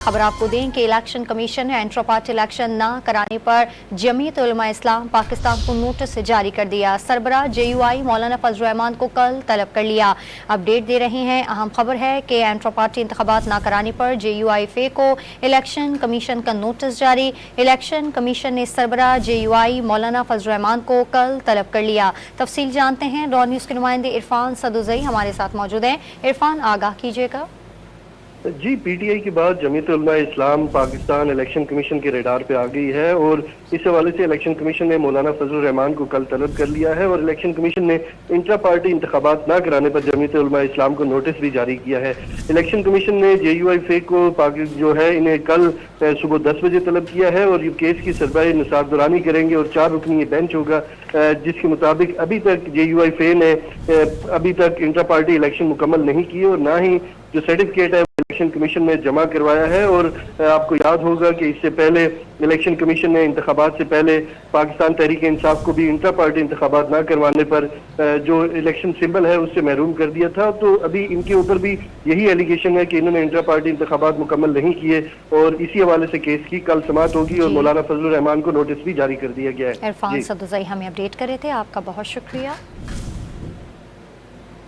खबर आपको दें कि इलेक्शन कमीशन ने इंट्रा पार्टी इलेक्शन न कराने पर जमीयत उलमा इस्लाम पाकिस्तान को नोटिस जारी कर दिया। सरबराह JUI मौलाना फजल रहमान को कल तलब कर लिया। अपडेट दे रहे हैं, अहम खबर है कि इंट्रा पार्टी इंतखाबात न कराने पर JUI को इलेक्शन कमीशन का नोटिस जारी। इलेक्शन कमीशन ने सरबराह JUI मौलाना फजल रहमान को कल तलब कर लिया। तफसील जानते हैं, रॉ न्यूज़ के नुमाइंदे इरफान सदुजई हमारे साथ मौजूद हैं। इरफान, आगाह कीजिएगा। जी, PTI के बाद जमीयत उलमा इस्लाम पाकिस्तान इलेक्शन कमीशन के रेडार पे आ गई है और इस हवाले से इलेक्शन कमीशन ने मौलाना फजल रहमान को कल तलब कर लिया है और इलेक्शन कमीशन ने इंट्रा पार्टी इंतखाबात न कराने पर जमीयत उलमा इस्लाम को नोटिस भी जारी किया है। इलेक्शन कमीशन ने JUI को जो है इन्हें कल सुबह 10 बजे तलब किया है और ये केस की सरबराही निसार दुरानी करेंगे और 4 रुकनी बेंच होगा, जिसके मुताबिक अभी तक JUI ने अभी तक इंट्रा पार्टी इलेक्शन मुकम्मल नहीं की और ना ही जो सर्टिफिकेट है इलेक्शन कमीशन में जमा करवाया है। और आपको याद होगा कि इससे पहले इलेक्शन कमीशन ने इंतखाबात से पहले पाकिस्तान तहरीक इंसाफ को भी इंट्रा पार्टी इंतखाबात न करवाने पर जो इलेक्शन सिंबल है उससे महरूम कर दिया था। तो अभी इनके ऊपर भी यही एलिगेशन है कि इन्होंने इंट्रा पार्टी इंतखाबात मुकम्मल नहीं किए और इसी हवाले से केस की कल समाअत होगी और मौलाना फजल रहमान को नोटिस भी जारी कर दिया गया है। इरफान सदुजई हमें अपडेट करे थे, आपका बहुत शुक्रिया।